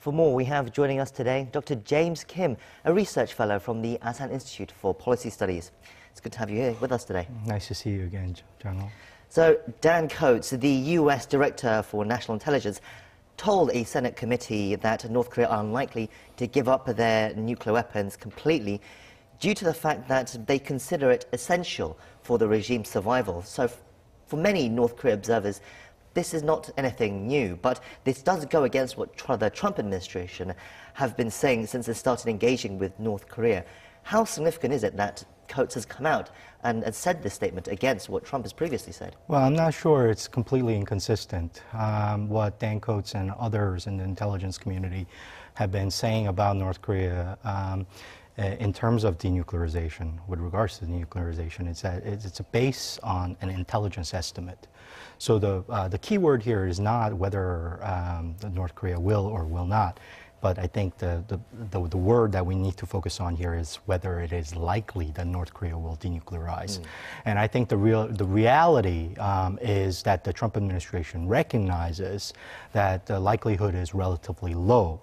For more, we have joining us today Dr. James Kim, a research fellow from the Asan Institute for Policy Studies. It's good to have you here with us today. Nice to see you again, General. So, Dan Coates, the U.S. Director for National Intelligence, told a Senate committee that North Korea are unlikely to give up their nuclear weapons completely due to the fact that they consider it essential for the regime's survival. So, for many North Korea observers, this is not anything new, but this does go against what the Trump administration have been saying since they started engaging with North Korea. How significant is it that Coates has come out and said this statement against what Trump has previously said? Well, I'm not sure it's completely inconsistent. What Dan Coates and others in the intelligence community have been saying about North Korea in terms of denuclearization, with regards to denuclearization, is that it's based on an intelligence estimate. So the key word here is not whether North Korea will or will not, but I think the word that we need to focus on here is whether it is likely that North Korea will denuclearize. And I think the reality is that the Trump administration recognizes that the likelihood is relatively low.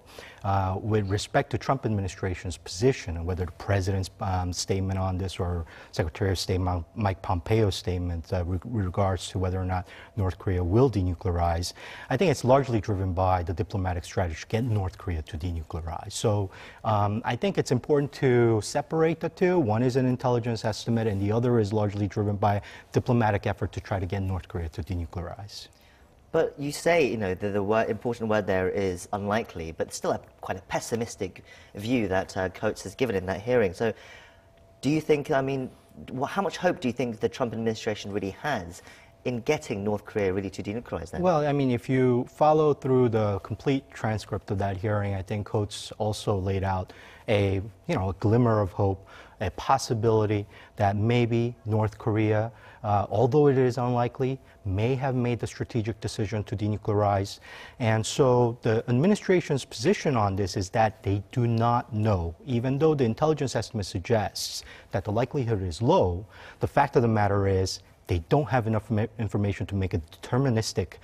With respect to Trump administration's position and whether the president's statement on this or Secretary of State Mike Pompeo's statement with regards to whether or not North Korea will denuclearize, I think it's largely driven by the diplomatic strategy to get North Korea to denuclearize. So I think it's important to separate the two. One is an intelligence estimate and the other is largely driven by diplomatic effort to try to get North Korea to denuclearize. But you say, the important word there is unlikely, but still quite a pessimistic view that Coates has given in that hearing. So do you think, how much hope do you think the Trump administration really has in getting North Korea really to denuclearize then? Well, if you follow through the complete transcript of that hearing, I think Coates also laid out a glimmer of hope, a possibility that maybe North Korea, although it is unlikely, may have made the strategic decision to denuclearize. And so the administration's position on this is that they do not know. Even though the intelligence estimate suggests that the likelihood is low, the fact of the matter is they don't have enough information to make a deterministic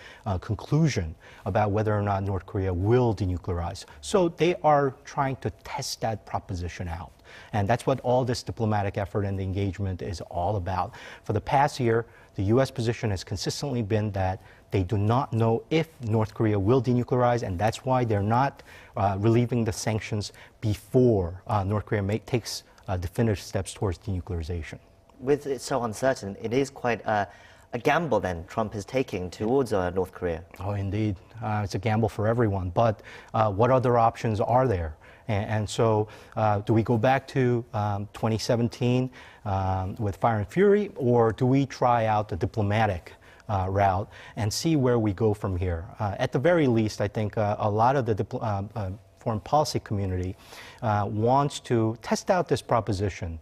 conclusion about whether or not North Korea will denuclearize. So they are trying to test that proposition out. And that's what all this diplomatic effort and the engagement is all about. For the past year, the U.S. position has consistently been that they do not know if North Korea will denuclearize, and that's why they're not relieving the sanctions before North Korea takes definitive steps towards denuclearization. With it so uncertain, it is quite a gamble then Trump is taking towards North Korea. Oh, indeed. It's a gamble for everyone. But what other options are there? And so do we go back to 2017 with Fire and Fury, or do we try out the diplomatic route and see where we go from here? At the very least, I think a lot of the foreign policy community wants to test out this proposition,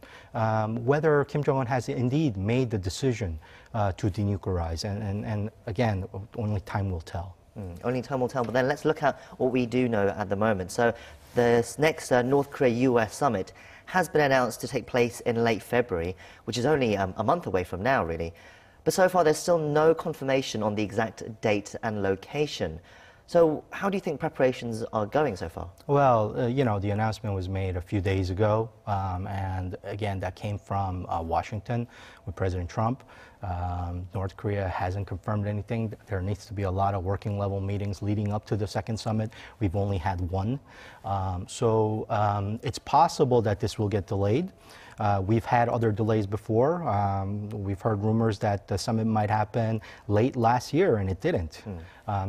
whether Kim Jong-un has indeed made the decision to denuclearize. And again, only time will tell. Only time will tell. But then let's look at what we do know at the moment. So the next North Korea-U.S. summit has been announced to take place in late February, which is only a month away from now, really. But so far, there's still no confirmation on the exact date and location. So how do you think preparations are going so far? Well, the announcement was made a few days ago, and again, that came from Washington with President Trump. North Korea hasn't confirmed anything. There needs to be a lot of working level meetings leading up to the second summit. We've only had one. So it's possible that this will get delayed. We've had other delays before. We've heard rumors that the summit might happen late last year, and it didn't.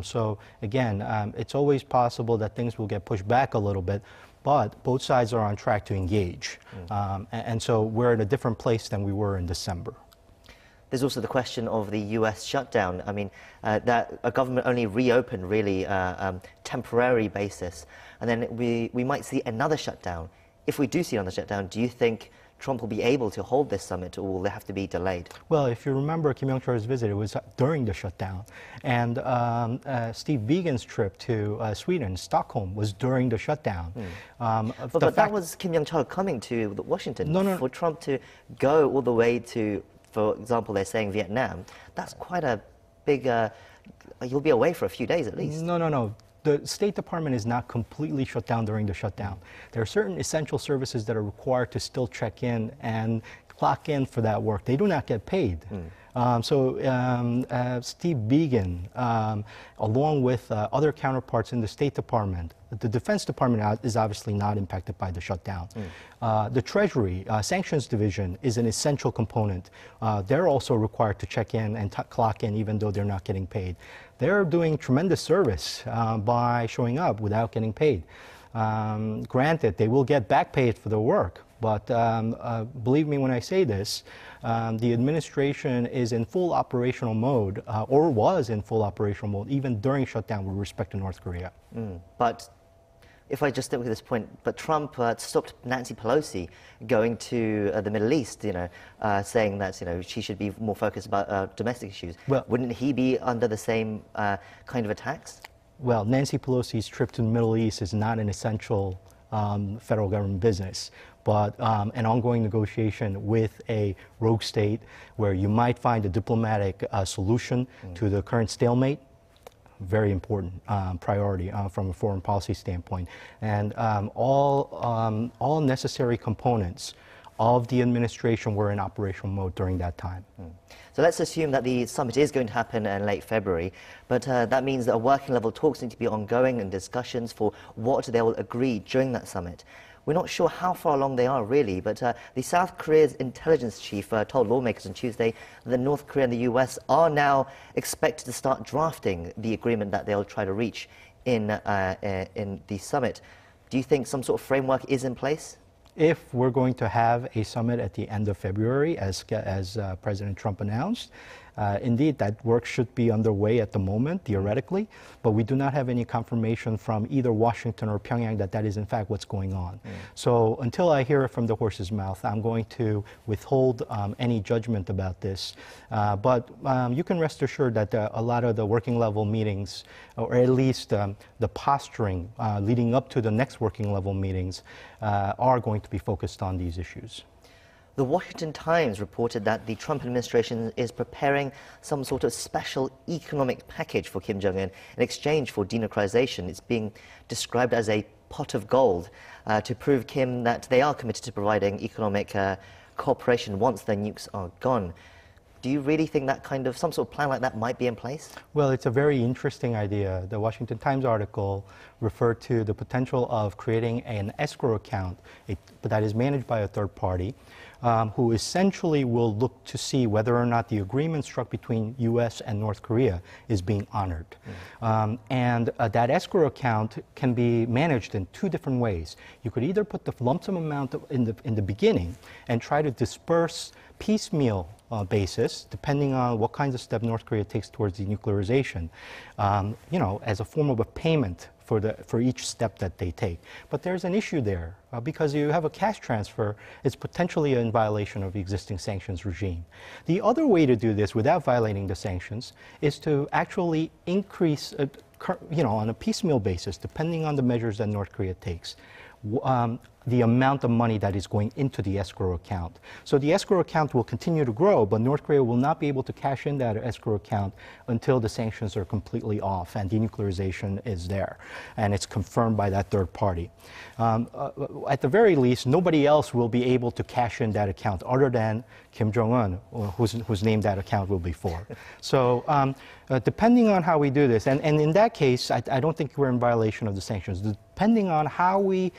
So again, it's always possible that things will get pushed back a little bit, but both sides are on track to engage. And so we're in a different place than we were in December. There's also the question of the U.S. shutdown. That a government only reopened really temporary basis, and then we might see another shutdown. If we do see another shutdown, do you think Trump will be able to hold this summit, or will they have to be delayed? Well, if you remember Kim Yong-chul's visit, it was during the shutdown. And Steve Biegun's trip to Sweden, Stockholm, was during the shutdown. But that was Kim Yong-chul coming to Washington. No. For Trump to go all the way to, for example, they're saying Vietnam, that's quite a big, you'll be away for a few days at least. No. the State Department is not completely shut down during the shutdown. There are certain essential services that are required to still check in and clock in for that work. They do not get paid. Steve Biegun, along with other counterparts in the State Department, the Defense Department is obviously not impacted by the shutdown. The Treasury Sanctions Division is an essential component. They're also required to check in and clock in even though they're not getting paid. They're doing tremendous service by showing up without getting paid. Granted, they will get back paid for their work, but believe me when I say this, the administration is in full operational mode, or was in full operational mode, even during shutdown with respect to North Korea. But if I just stick with this point, but Trump stopped Nancy Pelosi going to the Middle East, saying that she should be more focused about domestic issues. Well, wouldn't he be under the same kind of attacks? Well, Nancy Pelosi's trip to the Middle East is not an essential federal government business, but an ongoing negotiation with a rogue state where you might find a diplomatic solution to the current stalemate. Very important priority from a foreign policy standpoint. And all necessary components of the administration were in operational mode during that time. So let's assume that the summit is going to happen in late February, but that means that working level talks need to be ongoing and discussions for what they will agree during that summit. We're not sure how far along they are really, but the South Korea's intelligence chief told lawmakers on Tuesday that North Korea and the U.S. are now expected to start drafting the agreement that they'll try to reach in the summit. Do you think some sort of framework is in place? If we're going to have a summit at the end of February, as President Trump announced, indeed, that work should be underway at the moment, theoretically, but we do not have any confirmation from either Washington or Pyongyang that that is in fact what's going on. So until I hear it from the horse's mouth, I'm going to withhold any judgment about this. But you can rest assured that a lot of the working level meetings, or at least the posturing leading up to the next working level meetings, are going to be focused on these issues. The Washington Times reported that the Trump administration is preparing some sort of special economic package for Kim Jong-un in exchange for denuclearization. It's being described as a pot of gold to prove Kim that they are committed to providing economic cooperation once the nukes are gone. Do you really think that kind of, some sort of plan like that might be in place? Well, it's a very interesting idea. The Washington Times article referred to the potential of creating an escrow account that is managed by a third party, who essentially will look to see whether or not the agreement struck between U.S. and North Korea is being honored. And that escrow account can be managed in two different ways. You could either put the lump sum amount in the beginning and try to disperse piecemeal basis, depending on what kinds of steps North Korea takes towards denuclearization, as a form of a payment for each step that they take. But there's an issue there because you have a cash transfer, it's potentially in violation of the existing sanctions regime. The other way to do this without violating the sanctions is to actually increase, on a piecemeal basis, depending on the measures that North Korea takes, the amount of money that is going into the escrow account. So the escrow account will continue to grow, but North Korea will not be able to cash in that escrow account until the sanctions are completely off and denuclearization is there, and it's confirmed by that third party. At the very least, nobody else will be able to cash in that account other than Kim Jong-un, whose name that account will be for. So depending on how we do this, and in that case, I don't think we're in violation of the sanctions. Depending on how we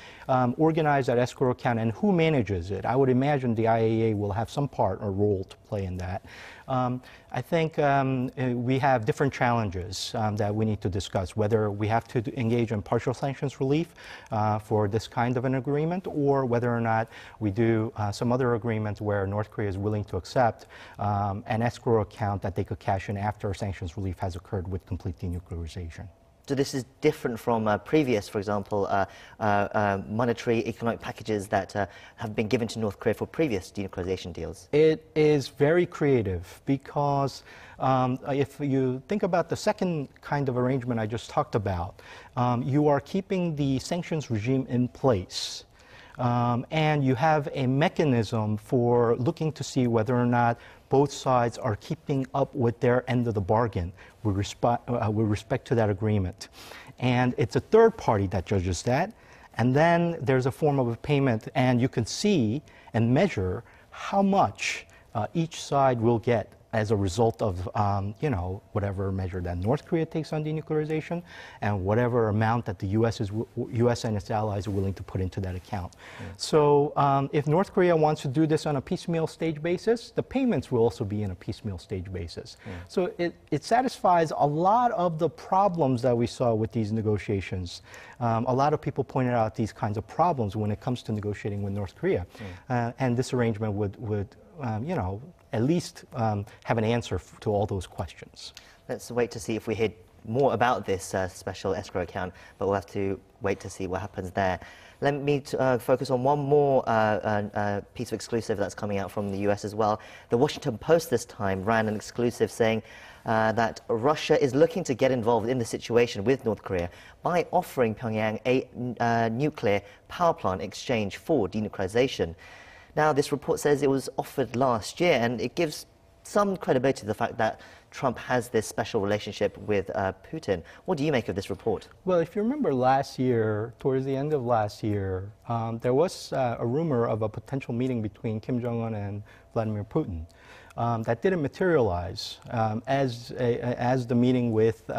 organize that escrow account and who manages it, I would imagine the IAEA will have some part or role to play in that. I think we have different challenges that we need to discuss, whether we have to engage in partial sanctions relief for this kind of an agreement, or whether or not we do some other agreement where North Korea is willing to accept an escrow account that they could cash in after sanctions relief has occurred with complete denuclearization. So this is different from previous, for example, monetary economic packages that have been given to North Korea for previous denuclearization deals? It is very creative because if you think about the second kind of arrangement I just talked about, you are keeping the sanctions regime in place. And you have a mechanism for looking to see whether or not both sides are keeping up with their end of the bargain with respect to that agreement. And it's a third party that judges that. And then there's a form of a payment, and you can see and measure how much each side will get as a result of, whatever measure that North Korea takes on denuclearization, and whatever amount that the U.S. and its allies are willing to put into that account. So if North Korea wants to do this on a piecemeal stage basis, the payments will also be in a piecemeal stage basis. So it satisfies a lot of the problems that we saw with these negotiations. A lot of people pointed out these kinds of problems when it comes to negotiating with North Korea. And this arrangement would at least have an answer to all those questions. Let's wait to see if we hear more about this special escrow account, but we'll have to wait to see what happens there. Let me focus on one more piece of exclusive that's coming out from the US as well. The Washington Post this time ran an exclusive saying that Russia is looking to get involved in the situation with North Korea by offering Pyongyang a nuclear power plant exchange for denuclearization. Now, this report says it was offered last year, and it gives some credibility to the fact that Trump has this special relationship with Putin. What do you make of this report? Well, if you remember last year, towards the end of last year, there was a rumor of a potential meeting between Kim Jong-un and Vladimir Putin. That didn't materialize as the meeting with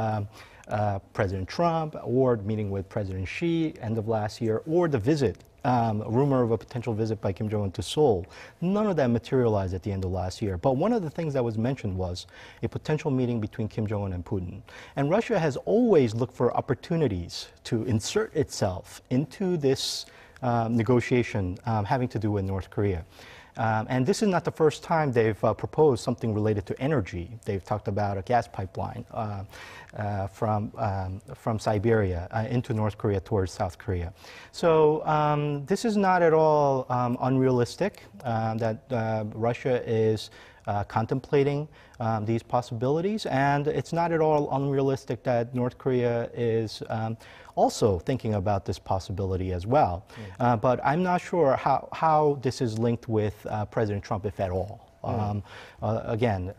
President Trump, or the meeting with President Xi end of last year, or the visit, a rumor of a potential visit by Kim Jong-un to Seoul. None of that materialized at the end of last year. But one of the things that was mentioned was a potential meeting between Kim Jong-un and Putin. And Russia has always looked for opportunities to insert itself into this negotiation having to do with North Korea. And this is not the first time they've proposed something related to energy. They've talked about a gas pipeline from Siberia into North Korea towards South Korea. So this is not at all unrealistic that Russia is contemplating these possibilities, and it's not at all unrealistic that North Korea is also thinking about this possibility as well. But I'm not sure how this is linked with President Trump, if at all. Again,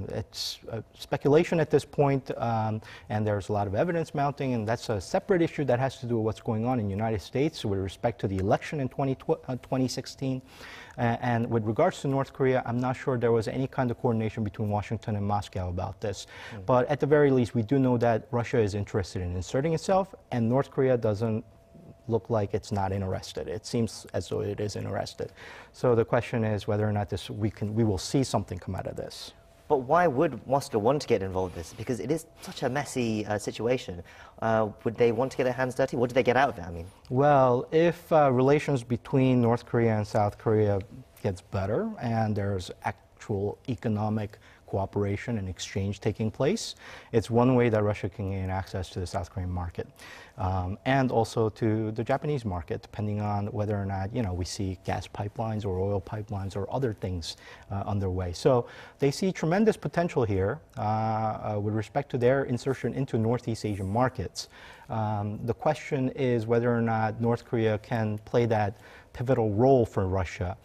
it's speculation at this point, and there's a lot of evidence mounting, and that's a separate issue that has to do with what's going on in the United States with respect to the election in 2016. And with regards to North Korea, I'm not sure there was any kind of coordination between Washington and Moscow about this. But at the very least, we do know that Russia is interested in inserting itself, and North Korea doesn't look like it's not interested. It seems as though it is interested. So the question is whether or not we will see something come out of this. But why would Moscow want to get involved in this? Because it is such a messy situation. Would they want to get their hands dirty? What do they get out of it, I mean? Well, if relations between North Korea and South Korea gets better and there's actual economic cooperation and exchange taking place, it's one way that Russia can gain access to the South Korean market, and also to the Japanese market, depending on whether or not we see gas pipelines or oil pipelines or other things underway. So they see tremendous potential here with respect to their insertion into Northeast Asian markets. The question is whether or not North Korea can play that pivotal role for Russia.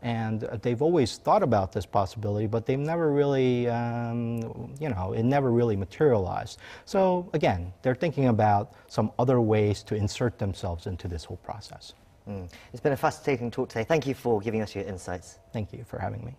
And they've always thought about this possibility, but they've never really, it never really materialized. So again, they're thinking about some other ways to insert themselves into this whole process. It's been a fascinating talk today. Thank you for giving us your insights. Thank you for having me.